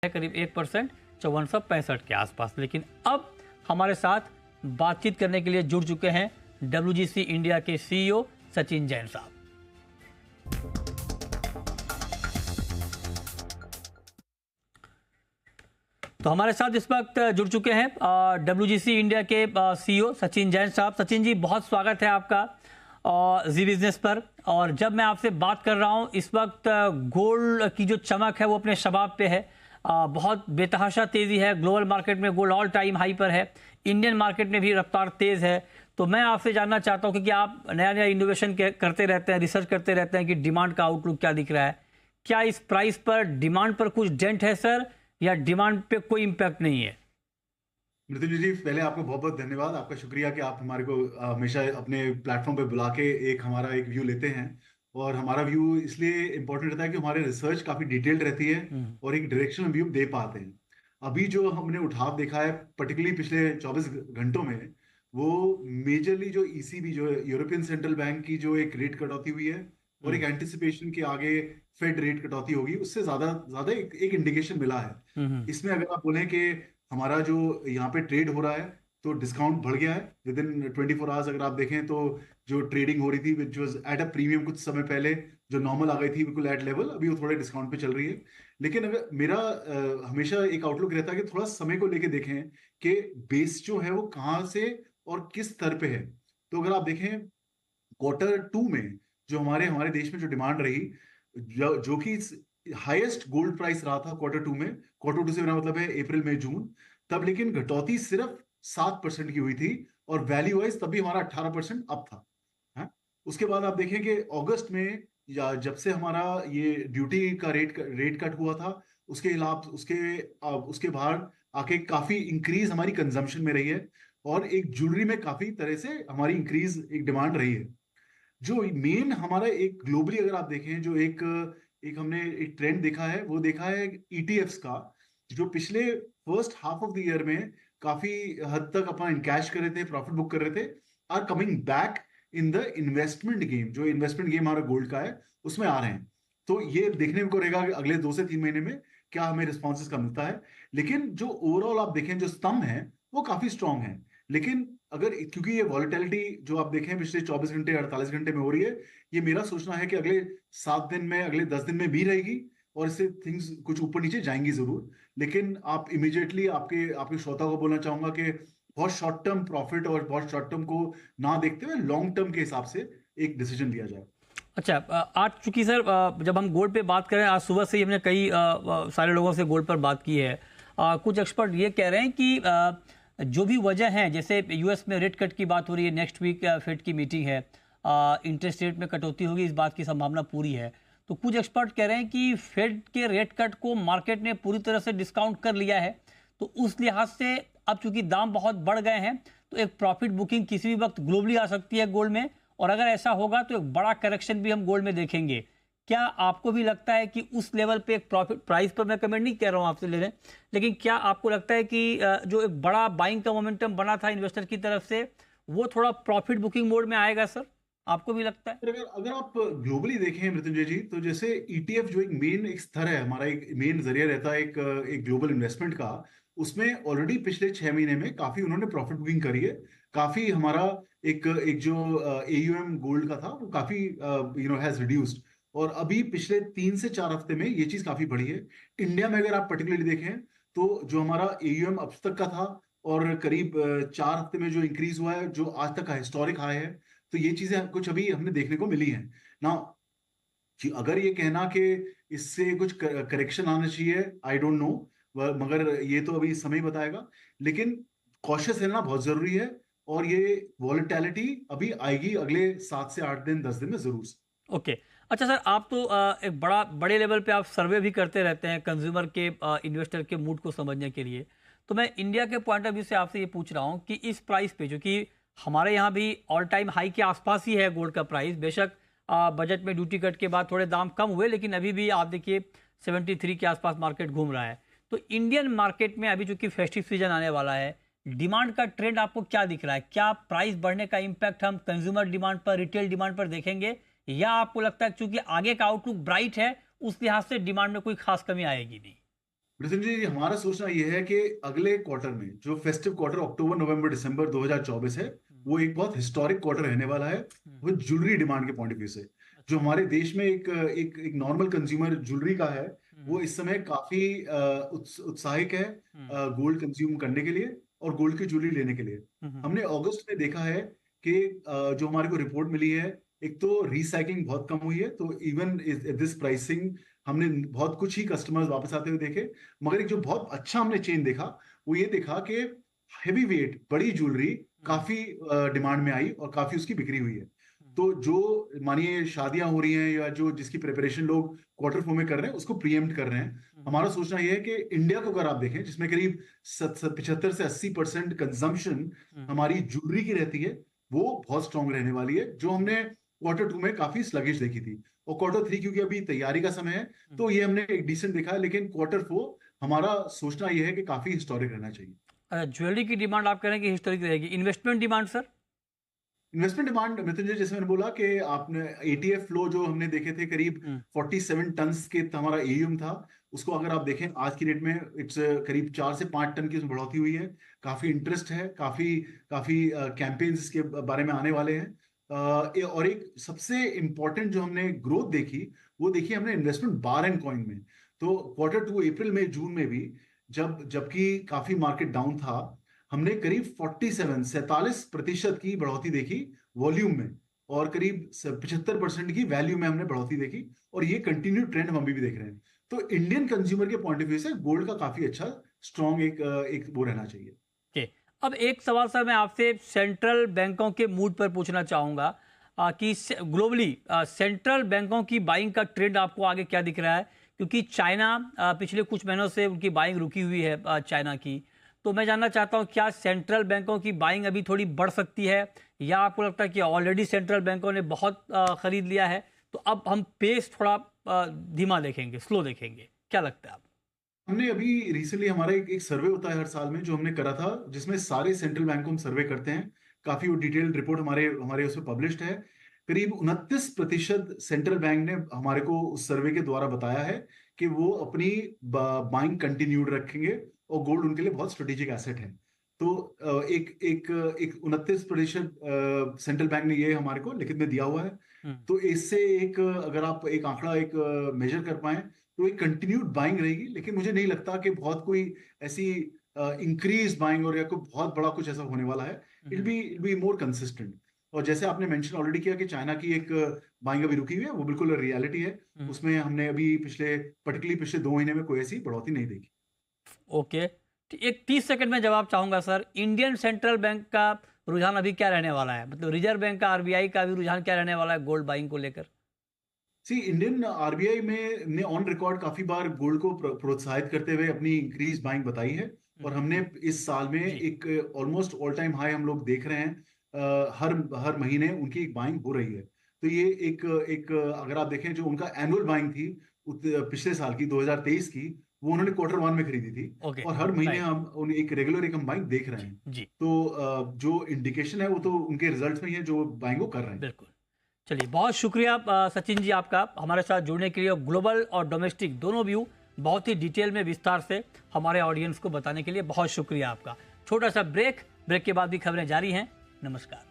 है करीब 1%, 5465 के आसपास। लेकिन अब हमारे साथ बातचीत करने के लिए जुड़ चुके हैं WGC इंडिया के CEO सचिन जैन साहब। तो हमारे साथ इस वक्त जुड़ चुके हैं WGC इंडिया के CEO सचिन जैन साहब। सचिन जी, बहुत स्वागत है आपका जी बिजनेस पर। और जब मैं आपसे बात कर रहा हूं, इस वक्त गोल्ड की जो चमक है वो अपने शबाब पे है। बहुत बेतहाशा तेजी है ग्लोबल मार्केट में, गोल्ड ऑल टाइम हाई पर है। इंडियन मार्केट में भी रफ्तार तेज है। तो मैं आपसे जानना चाहता हूं कि आप नया नया इनोवेशन करते रहते हैं, रिसर्च करते रहते हैं कि डिमांड का आउटलुक क्या दिख रहा है। क्या इस प्राइस पर डिमांड पर कुछ डेंट है सर, या डिमांड पे कोई इम्पैक्ट नहीं है? मृत्युंजय जी, पहले आपको बहुत बहुत धन्यवाद। आपका शुक्रिया कि आप हमारे को हमेशा अपने प्लेटफॉर्म पे बुला के हमारा एक व्यू लेते हैं। और हमारा व्यू इसलिए इम्पोर्टेंट रहता है कि हमारे रिसर्च काफी डिटेल्ड रहती है और एक डायरेक्शनल व्यू दे पाते हैं। अभी जो हमने उठाव देखा है पर्टिकुलरली पिछले 24 घंटों में, वो मेजरली जो ईसीबी जो यूरोपियन सेंट्रल बैंक की जो एक रेट कटौती हुई है और एक एंटिसिपेशन के आगे फेड रेट कटौती होगी, उससे ज्यादा ज्यादा एक इंडिकेशन मिला है। इसमें अगर आप बोलें कि हमारा जो यहाँ पे ट्रेड हो रहा है तो डिस्काउंट बढ़ गया है विद इन 24 आवर्स। अगर आप देखें तो जो ट्रेडिंग हो रही थी which was at a premium कुछ समय पहले, जो नॉर्मल आ गई थी बिल्कुल एट लेवल, अभी वो थोड़े डिस्काउंट पे चल रही है। लेकिन अगर मेरा हमेशा एक आउटलुक रहता है कि थोड़ा समय को लेके देखें कि बेस जो है वो कहाँ से और किस स्तर पे है। तो अगर आप देखें Q2 में जो हमारे हमारे देश में जो डिमांड रही, जो कि हाईएस्ट गोल्ड प्राइस रहा था Q2 में। Q2 से मेरा मतलब है अप्रैल मई जून। तब लेकिन घटौती सिर्फ 7% की हुई थी और वैल्यू वाइज तब भी हमारा 18% अप था। है? उसके बाद आप देखें कि अगस्त में, या जब से हमारा ये ड्यूटी का रेट कट हुआ था, उसके अलावा उसके बाद आके काफी इंक्रीज हमारी कंजम्पशन में रही है और एक ज्वेलरी में काफी तरह से हमारी इंक्रीज एक डिमांड रही है। जो मेन हमारा एक ग्लोबली अगर आप देखें, जो एक एक हमने एक ट्रेंड देखा है, वो देखा है ईटीएफ्स का, जो पिछले first half of the year में काफी हद तक अपना इनकैश कर रहे थे, प्रॉफिट बुक कर रहे थे, are coming back in the investment game. जो इन्वेस्टमेंट गेम हमारा गोल्ड का है उसमें आ रहे हैं। तो ये देखने को रहेगा कि अगले 2 से 3 महीने में क्या हमें रिस्पॉन्सेस का मिलता है। लेकिन जो ओवरऑल आप देखें, जो स्तंभ है वो काफी स्ट्रांग है। लेकिन अगर क्योंकि ये वॉलेटिलिटी जो आप देखें पिछले 24 घंटे 48 घंटे में हो रही है, ये मेरा सोचना है कि अगले 7 दिन में, अगले 10 दिन में भी रहेगी और इससे थिंग्स कुछ ऊपर नीचे जाएंगी जरूर। लेकिन आप इमीडिएटली आपके आपके श्रोता को बोलना चाहूंगा कि बहुत शॉर्ट टर्म प्रॉफिट और बहुत शॉर्ट टर्म को ना देखते हुए लॉन्ग टर्म के हिसाब से एक डिसीजन लिया जाए। अच्छा, आज चूंकि सर जब हम गोल्ड पे बात करें, आज सुबह से ही हमने कई सारे लोगों से गोल्ड पर बात की है। कुछ एक्सपर्ट ये कह रहे हैं कि जो भी वजह है, जैसे यूएस में रेट कट की बात हो रही है, नेक्स्ट वीक फेड की मीटिंग है, इंटरेस्ट रेट में कटौती होगी, इस बात की संभावना पूरी है। तो कुछ एक्सपर्ट कह रहे हैं कि फेड के रेट कट को मार्केट ने पूरी तरह से डिस्काउंट कर लिया है। तो उस लिहाज से अब चूंकि दाम बहुत बढ़ गए हैं, तो एक प्रॉफिट बुकिंग किसी भी वक्त ग्लोबली आ सकती है गोल्ड में। और अगर ऐसा होगा तो एक बड़ा करेक्शन भी हम गोल्ड में देखेंगे। क्या आपको भी लगता है कि उस लेवल पे एक प्रॉफिट, प्राइस पर मैं कमेंट नहीं कर रहा हूं आपसे ले लें, लेकिन क्या आपको लगता है कि जो एक बड़ा बाइंग का मोमेंटम बना था इन्वेस्टर की तरफ से, वो थोड़ा प्रॉफिट बुकिंग मोड में आएगा सर? आपको भी लगता है? फिर अगर अगर आप ग्लोबली देखें मृत्युंजय जी, तो जैसे ईटीएफ जो एक मेन एक स्तर है, हमारा एक मेन जरिया रहता है एक ग्लोबल इन्वेस्टमेंट का, उसमें ऑलरेडी पिछले 6 महीने में काफी उन्होंने प्रॉफिट बुकिंग करी है। काफी हमारा एक एक जो एयूएम गोल्ड का था वो काफी हैज रिड्यूस्ड। और अभी पिछले 3 से 4 हफ्ते में ये चीज काफी बढ़ी है। इंडिया में अगर आप पर्टिकुलरली देखें तो जो हमारा एयूएम अब तक का था और करीब 4 हफ्ते में जो इंक्रीज हुआ है, जो आज तक का हिस्टोरिक हाई है। तो ये चीजें कुछ अभी हमने देखने को मिली हैं ना। अगर ये कहना कि इससे कुछ करेक्शन आना चाहिए, आई डोंट नो, मगर ये तो अभी समय बताएगा। लेकिन कॉशियस रहना बहुत जरूरी है और ये वॉलेटिलिटी अभी आएगी अगले 7 से 8 दिन 10 दिन में जरूर से। ओके। अच्छा सर, आप तो एक बड़े लेवल पे आप सर्वे भी करते रहते हैं कंज्यूमर के, इन्वेस्टर के मूड को समझने के लिए। तो मैं इंडिया के पॉइंट ऑफ व्यू से आपसे ये पूछ रहा हूँ कि इस प्राइस पे, जो कि हमारे यहाँ भी ऑल टाइम हाई के आसपास ही है गोल्ड का प्राइस, बेशक बजट में ड्यूटी कट के बाद थोड़े दाम कम हुए, लेकिन अभी भी आप देखिए 73 के आसपास मार्केट घूम रहा है। तो इंडियन मार्केट में अभी चूंकि फेस्टिव सीजन आने वाला है, डिमांड का ट्रेंड आपको क्या दिख रहा है? क्या प्राइस बढ़ने का इम्पैक्ट हम कंज्यूमर डिमांड पर, रिटेल डिमांड पर देखेंगे, या आपको लगता है क्योंकि आगे का आउटलुक ब्राइट है, उस लिहाज से डिमांड में कोई खास कमी आएगी नहीं? मृत्युंजय जी, हमारा सोचना यह है कि अगले क्वार्टर में जो फेस्टिव क्वार्टर अक्टूबर नवंबर दिसंबर 2024 है, वो एक बहुत हिस्टोरिक क्वार्टर रहने वाला है। वो ज्वेलरी डिमांड के पॉइंट ऑफ व्यू से जो हमारे देश में एक नॉर्मल कंज्यूमर ज्वेलरी का है, वो इस समय काफी उत्साहिक है गोल्ड कंज्यूम करने के लिए और गोल्ड की ज्वेलरी लेने के लिए। हमने अगस्त में देखा है कि जो हमारे को रिपोर्ट मिली है, एक तो रिसाइकलिंग बहुत कम हुई है, तो इवन दिस प्राइसिंग हमने बहुत कुछ ही कस्टमर्स वापस आते हुए देखे। मगर एक जो बहुत अच्छा हमने चेंज देखा, वो ये देखा कि हेवी वेट बड़ी ज्वेलरी काफी डिमांड में आई और काफी उसकी बिक्री हुई है। तो जो मानिए शादियां हो रही हैं या जो जिसकी प्रिपरेशन लोग क्वार्टर फोर में कर रहे हैं, उसको प्रीएम्प्ट कर रहे हैं। हमारा सोचना यह है कि इंडिया को अगर आप देखें, जिसमें करीब 75 से 80% कंजम्पशन हमारी ज्वेलरी की रहती है, वो बहुत स्ट्रांग रहने वाली है, जो हमने क्वार्टर टू में काफी स्लगिश देखी थी। और क्वार्टर थ्री क्योंकि अभी तैयारी का समय है, तो ये हमने एक डिसेंट देखा है। लेकिन क्वार्टर फोर हमारा सोचना यह है कि काफी हिस्टोरिक रहना चाहिए। ज्वेलरी की डिमांड आप कह रहे हैं कि हिस्टोरिक रहेगी। Investment demand sir? Investment demand Mrityunjay, जैसे मैंने बोला कि आपने एटीएफ फ्लो जो हमने देखे थे करीब 47 टन के हमारा एयूएम था, उसको अगर आप देखें आज की डेट में इट्स करीब 4 से 5 टन की उसमें बढ़ोतरी हुई है। काफी इंटरेस्ट है, काफी काफी कैंपेन्स इसके बारे में आने वाले हैं। और एक सबसे इंपॉर्टेंट जो हमने ग्रोथ देखी, वो देखी हमने इन्वेस्टमेंट बार एंड कॉइन में। तो क्वार्टर टू अप्रैल में जून में भी जबकि काफी मार्केट डाउन था, हमने करीब 47% की बढ़ोतरी देखी वॉल्यूम में, और करीब 75% की वैल्यू में हमने बढ़ोतरी देखी। और ये कंटिन्यू ट्रेंड हम अभी भी देख रहे हैं। तो इंडियन कंज्यूमर के पॉइंट ऑफ व्यू से गोल्ड का काफी अच्छा स्ट्रॉन्ग एक वो रहना चाहिए। अब एक सवाल सर मैं आपसे सेंट्रल बैंकों के मूड पर पूछना चाहूँगा कि ग्लोबली सेंट्रल बैंकों की बाइंग का ट्रेंड आपको आगे क्या दिख रहा है? क्योंकि चाइना पिछले कुछ महीनों से उनकी बाइंग रुकी हुई है चाइना की। तो मैं जानना चाहता हूँ, क्या सेंट्रल बैंकों की बाइंग अभी थोड़ी बढ़ सकती है, या आपको लगता है कि ऑलरेडी सेंट्रल बैंकों ने बहुत खरीद लिया है, तो अब हम पेस थोड़ा धीमा देखेंगे, स्लो देखेंगे? क्या लगता है आप? हमने अभी रिसेंटली हमारा एक सर्वे होता है हर साल में, जो हमने करा था, जिसमें सारे सेंट्रल बैंक को हम सर्वे करते हैं। काफी वो डिटेल्ड रिपोर्ट हमारे हमारे उसमें पब्लिश्ड है। करीब 29% सेंट्रल बैंक ने हमारे को उस सर्वे के द्वारा बताया है कि वो अपनी बाइंग कंटिन्यूड रखेंगे और गोल्ड उनके लिए बहुत स्ट्रेटेजिक एसेट है। तो एक एक एक 29% सेंट्रल बैंक ने ये हमारे को लिखित में दिया हुआ है। तो इससे एक अगर आप एक आंकड़ा एक मेजर कर पाए, तो एक कंटिन्यूड बाइंग रहेगी। लेकिन मुझे नहीं लगता कि बहुत कोई ऐसी इंक्रीज बाइंग और या कोई बहुत बड़ा कुछ ऐसा होने वाला है। It be more consistent. और जैसे आपने मेंशन ऑलरेडी किया कि चाइना की एक बाइंग अभी रुकी हुई है, वो बिल्कुल रियलिटी है। उसमें हमने अभी पर्टिकुलरली पिछले 2 महीने में कोई ऐसी बढ़ोतरी नहीं देखी। ओके, एक 30 सेकंड में जवाब चाहूंगा सर। इंडियन सेंट्रल बैंक का रुझान अभी क्या रहने वाला है? मतलब रिजर्व बैंक का, आरबीआई का भी रुझान क्या रहने वाला है गोल्ड बाइंग को लेकर? इंडियन आरबीआई में ने ऑन रिकॉर्ड काफी बार गोल्ड को प्रोत्साहित करते हुए अपनी इंक्रीज बाइंग बताई है। और हमने इस साल में एक ऑलमोस्ट ऑल टाइम हाई हम लोग देख रहे हैं। हर महीने उनकी एक बाइंग हो रही है। तो ये एक अगर आप देखें, जो उनका एनुअल बाइंग थी पिछले साल की 2023 की, वो उन्होंने क्वार्टर 1 में खरीदी थी। और हर महीने हम एक रेगुलर एक हम बाइंग देख रहे हैं। तो जो इंडिकेशन है वो तो उनके रिजल्ट में ही है, जो बाइंग वो कर रहे हैं। बिल्कुल। चलिए, बहुत शुक्रिया सचिन जी आपका हमारे साथ जुड़ने के लिए। ग्लोबल और डोमेस्टिक दोनों व्यू बहुत ही डिटेल में विस्तार से हमारे ऑडियंस को बताने के लिए बहुत शुक्रिया आपका। छोटा सा ब्रेक के बाद भी खबरें जारी हैं। नमस्कार।